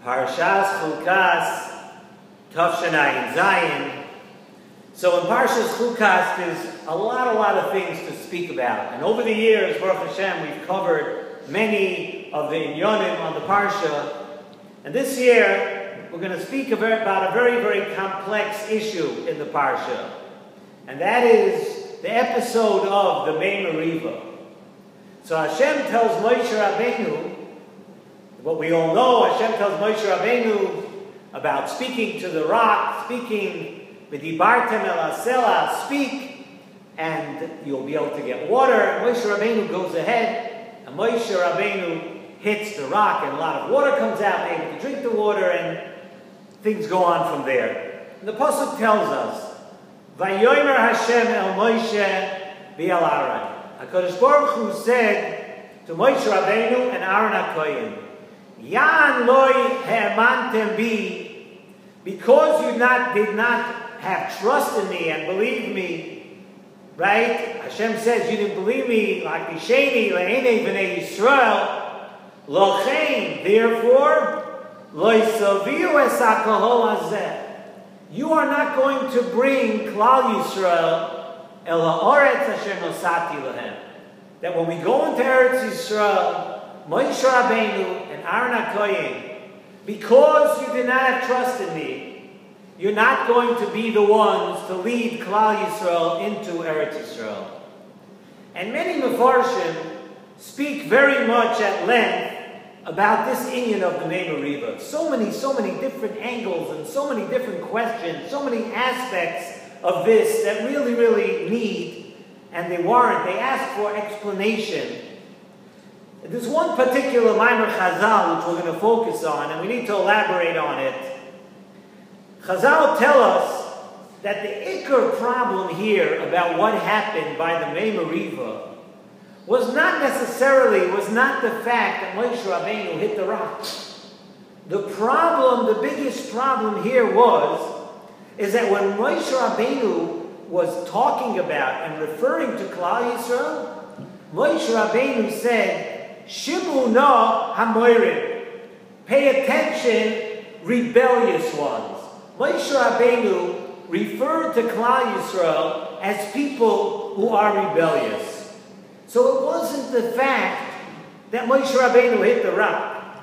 Parshas Chukas, Tavshanai Zayin. So in Parshas Chukas, there's a lot of things to speak about. And over the years, Baruch Hashem, we've covered many of the inyonim on the Parsha. And this year, we're going to speak about a very complex issue in the Parsha. And that is the episode of the Mei Meriva. So Hashem tells Moshe Rabbeinu, what we all know, Hashem tells Moshe Rabbeinu about speaking to the rock, speaking, v'dibartem el hasela, speak, and you'll be able to get water. Moshe Rabbeinu goes ahead, and Moshe Rabbeinu hits the rock, and a lot of water comes out, they're able to drink the water, and things go on from there. And the Pasuk tells us, Vayomer Hashem el Moshe v'el Aaron. HaKadosh Baruch Hu said to Moshe Rabbeinu and Aaron HaKohen, Yan loy he'emantem bi, because you did not have trust in me and believe me, right? Hashem says you didn't believe me, like Bisheni, le'enei b'nei Yisrael, lochein, therefore, loy saviu es ha'kahol hazeh. You are not going to bring Klal Yisrael el ha'oretz asher nosati lahem. That when we go into Eretz Yisrael, Moshe Rabbeinu and Aaron HaKohen, because you did not have trust in me, you're not going to be the ones to lead Klal Yisrael into Eretz Yisrael. And many Mefarshim speak very much at length about this inyan of the Mei Meriva. So many different angles and so many different questions, so many aspects of this that really need, and they ask for explanation. There's one particular Maimer Chazal which we're going to focus on, and we need to elaborate on it. Chazal tell us that the ikar problem here about what happened by the Mei Meriva was not the fact that Moshe Rabbeinu hit the rock. The biggest problem here is that when Moshe Rabbeinu was talking about and referring to Klal Yisrael, Moshe Rabbeinu said, Shimu no hamoirim. Pay attention, rebellious ones. Moshe Rabbeinu referred to Klal Yisrael as people who are rebellious. So it wasn't the fact that Moshe Rabbeinu hit the rock.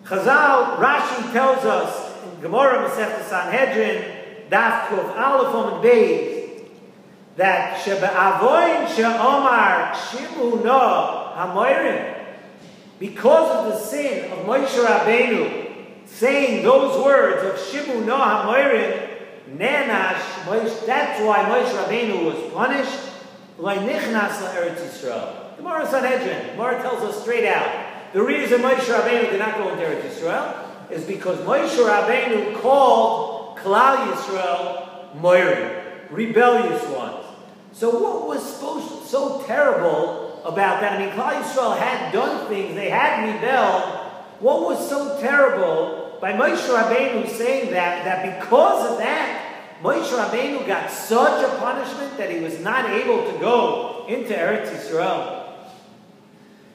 Chazal, Rashi tells us in Gemara Masechta Sanhedrin, Daf Kuf Aleph Amud Beis, that Shebe'avoin she'omar Shimu no hamoirim, because of the sin of Moshe Rabbeinu saying those words of Shimu no hamoirim, nenash, that's why Moshe Rabbeinu was punished. Nichnas la'eretz Yisrael. Gemara Sanhedrin, Gemara tells us straight out, the reason Moshe Rabbeinu did not go into Eretz Yisrael is because Moshe Rabbeinu called Klal Yisrael moirim, rebellious ones. So what was so terrible about that? I mean, Klal Yisrael had done things, they had rebelled. What was so terrible by Moshe Rabbeinu saying that because of that, Moshe Rabbeinu got such a punishment that he was not able to go into Eretz Yisrael?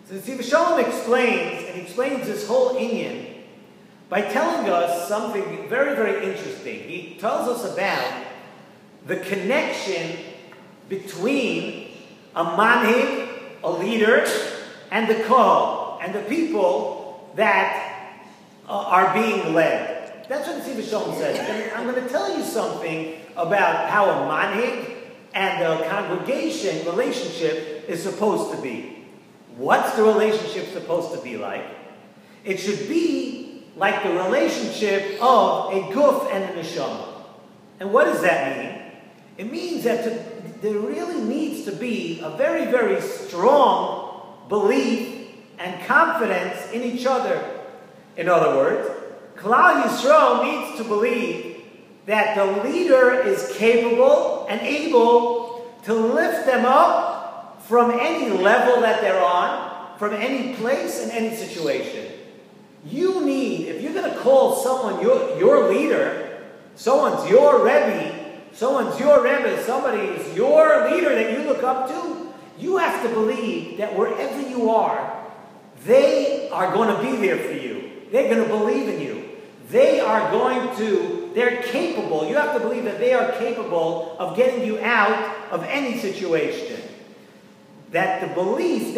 So Nesivos Shalom explains this whole inyan by telling us something very interesting. He tells us about the connection between a manhig, a leader, and the kohol, and the people that are being led. That's what Nesivos Shalom says. And I'm going to tell you something about how a manhig and a congregation relationship is supposed to be. What's the relationship supposed to be like? It should be like the relationship of a guf and a neshama. And what does that mean? It means that there really needs to be a very strong belief and confidence in each other. In other words, Klal Yisrael needs to believe that the leader is capable and able to lift them up from any level that they're on, from any place and any situation. You need, if you're going to call someone your leader, someone's your Rebbe, somebody is your leader that you look up to, you have to believe that wherever you are, they are going to be there for you. They're going to believe in you. They're capable. You have to believe that they are capable of getting you out of any situation. That belief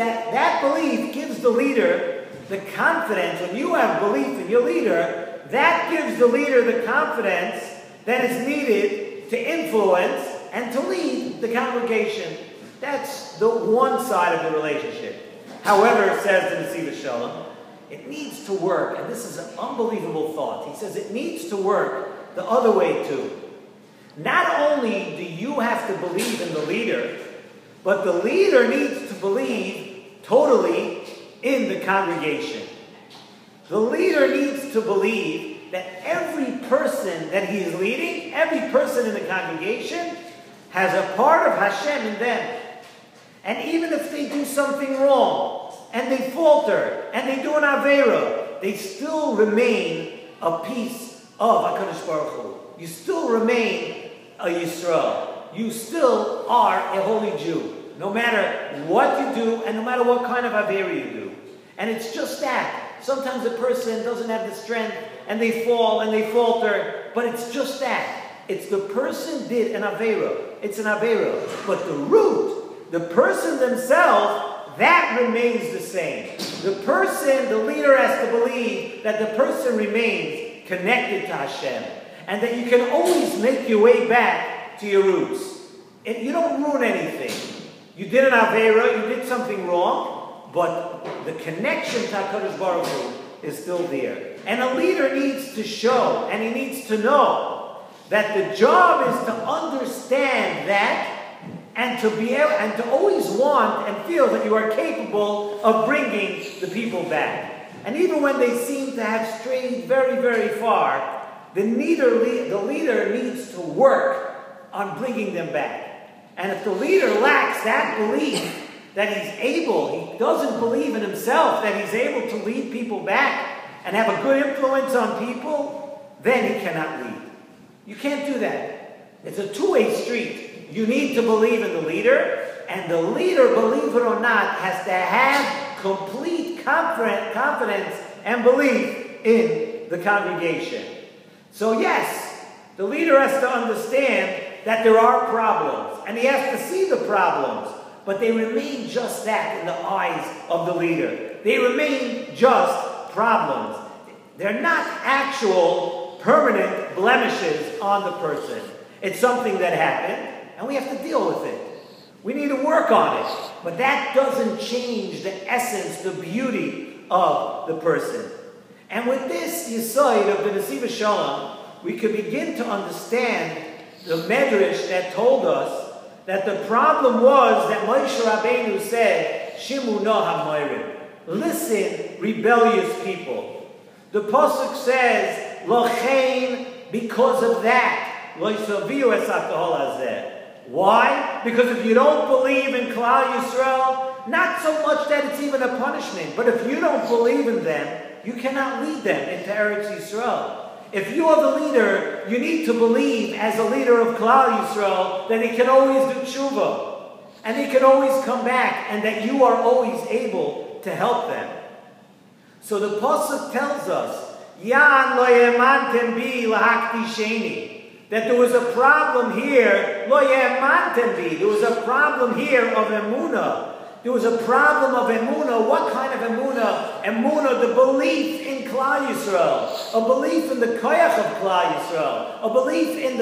gives the leader the confidence. When you have belief in your leader, that gives the leader the confidence that is needed to influence and to lead the congregation. That's the one side of the relationship. However, says the Nesivos Shalom, it needs to work, and this is an unbelievable thought. He says it needs to work the other way too. Not only do you have to believe in the leader, but the leader needs to believe totally in the congregation. The leader needs to believe that every person that he is leading, every person in the congregation, has a part of Hashem in them. And even if they do something wrong, and they falter, and they do an Aveira, they still remain a piece of HaKadosh Baruch Hu. You still remain a Yisrael. You still are a holy Jew, no matter what you do, and no matter what kind of Aveira you do. And it's just that. Sometimes a person doesn't have the strength, and they fall, and they falter, but it's just that. It's the person did an Aveira. It's an Aveira. But the root, the person themselves, that remains the same. The person, the leader has to believe that the person remains connected to Hashem. And that you can always make your way back to your roots. You don't ruin anything. You did an Aveira, you did something wrong, but the connection to HaKadosh Baruch Hu is still there. And a leader needs to show, and he needs to know, that the job is to understand that and to be able, and to always want and feel that you are capable of bringing the people back. And even when they seem to have strayed very, very far, the leader needs to work on bringing them back. And if the leader lacks that belief that he's able, he doesn't believe in himself, that he's able to lead people back and have a good influence on people, then he cannot lead. You can't do that. It's a two-way street. You need to believe in the leader, and the leader, believe it or not, has to have complete confidence and belief in the congregation. So yes, the leader has to understand that there are problems, and he has to see the problems, but they remain just that in the eyes of the leader. They remain just problems. They're not actual permanent blemishes on the person. It's something that happened, and we have to deal with it. We need to work on it. But that doesn't change the essence, the beauty of the person. And with this Yesod of the Nesivos Shalom, we can begin to understand the Medrash that told us that the problem was that Moshe Rabbeinu said, Shimu no hamoirim. Listen, rebellious people. The Pasuk says, Lochein, because of that, lo yisaviu es hakahol hazeh. Why? Because if you don't believe in Klal Yisrael, not so much that it's even a punishment, but if you don't believe in them, you cannot lead them into Eretz Yisrael. If you are the leader, you need to believe as a leader of Klal Yisrael that he can always do tshuva, and he can always come back, and that you are always able to help them. So the Pasuk tells us, Yan lo ye'emantem bi lahakdisheni. That there was a problem here, lo ye'emantem bi. There was a problem here of emunah. There was a problem of emunah. What kind of emunah? Emunah, the belief in Klal Yisrael, a belief in the koyach of Klal Yisrael, a belief in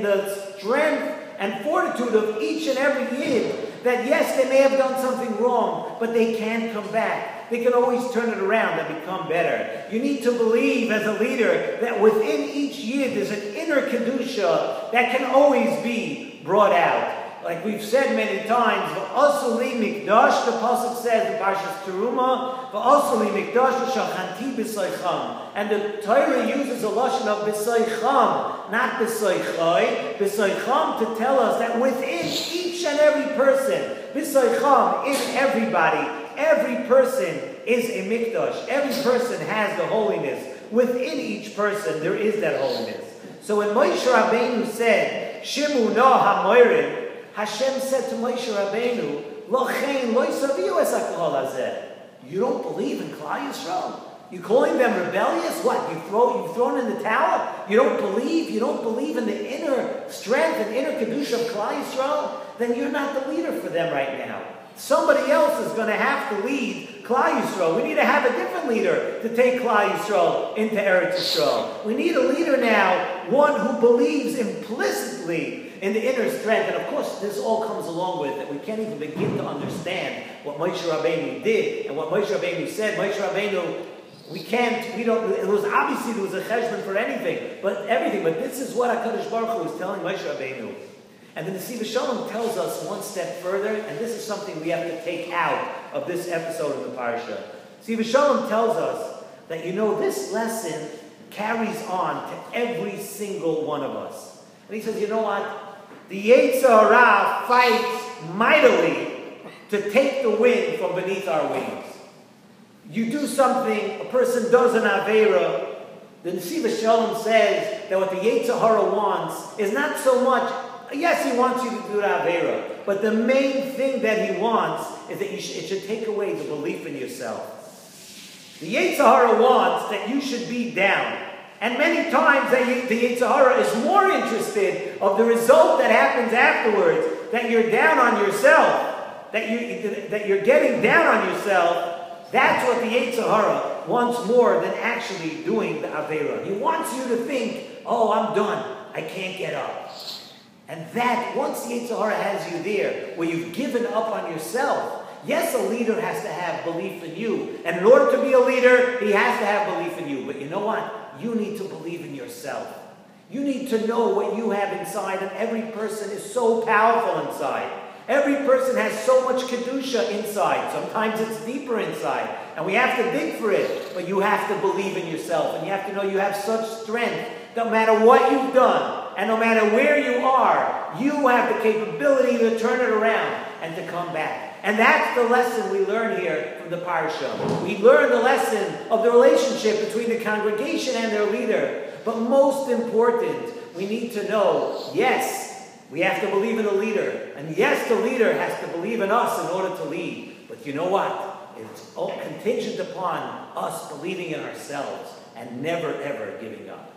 the strength and fortitude of each and every yid. That yes, they may have done something wrong, but they can come back. They can always turn it around and become better. You need to believe as a leader that within each yid there's an inner kedusha that can always be brought out. Like we've said many times, v'asu li mikdash, the pasuk says in Parshas Teruma, v'asu li mikdash v'shachanti b'soicham. And the Torah uses a lashon of b'soicham, not b'soichai, b'soicham, to tell us that within each and every person, b'soicham, in everybody, every person is a mikdash. Every person has the holiness. Within each person, there is that holiness. So when Moshe Rabbeinu said, Shimu no hamoirim, Hashem said to Moshe Rabbeinu, Lochein lo yisaviu es hakol hazeh. You don't believe in Klal Yisrael? You calling them rebellious? What? You've thrown in the towel? You don't believe? You don't believe in the inner strength and inner kedusha of Klal Yisrael? Then you're not the leader for them right now. Somebody else is going to have to lead Klal Yisrael. We need to have a different leader to take Klal Yisrael into Eretz Yisrael. We need a leader now, one who believes implicitly in the inner strength. And of course, this all comes along with that we can't even begin to understand what Moshe Rabbeinu did and what Moshe Rabbeinu said. Moshe Rabbeinu, it was obviously there was a cheshbon for everything. But this is what HaKadosh Baruch Hu was telling Moshe Rabbeinu. And the Nesivos Shalom tells us one step further, and this is something we have to take out of this episode of the Parsha. Nesivos Shalom tells us that, this lesson carries on to every single one of us. And he says, you know what? The Yetzer Hara fights mightily to take the wind from beneath our wings. You do something, a person does an Aveira, the Nesivos Shalom says that what the Yetzer Hara wants is not so much, yes, he wants you to do the Aveira, but the main thing that he wants is that it should take away the belief in yourself. The Yetzer Hara wants that you should be down. And many times the Yetzer Hara is more interested of the result that happens afterwards, that you're down on yourself, that you're getting down on yourself. That's what the Yetzer Hara wants more than actually doing the Aveira. He wants you to think, oh, I'm done. I can't get up. And that, once the Yetzer Hara has you there, where you've given up on yourself, yes, a leader has to have belief in you. And in order to be a leader, he has to have belief in you. But you know what? You need to believe in yourself. You need to know what you have inside. And every person is so powerful inside. Every person has so much kedusha inside. Sometimes it's deeper inside. And we have to dig for it. But you have to believe in yourself. And you have to know you have such strength. No matter what you've done, and no matter where you are, you have the capability to turn it around and to come back. And that's the lesson we learn here from the Parsha. We learn the lesson of the relationship between the congregation and their leader. But most important, we need to know, yes, we have to believe in the leader. And yes, the leader has to believe in us in order to lead. But you know what? It's all contingent upon us believing in ourselves and never, ever giving up.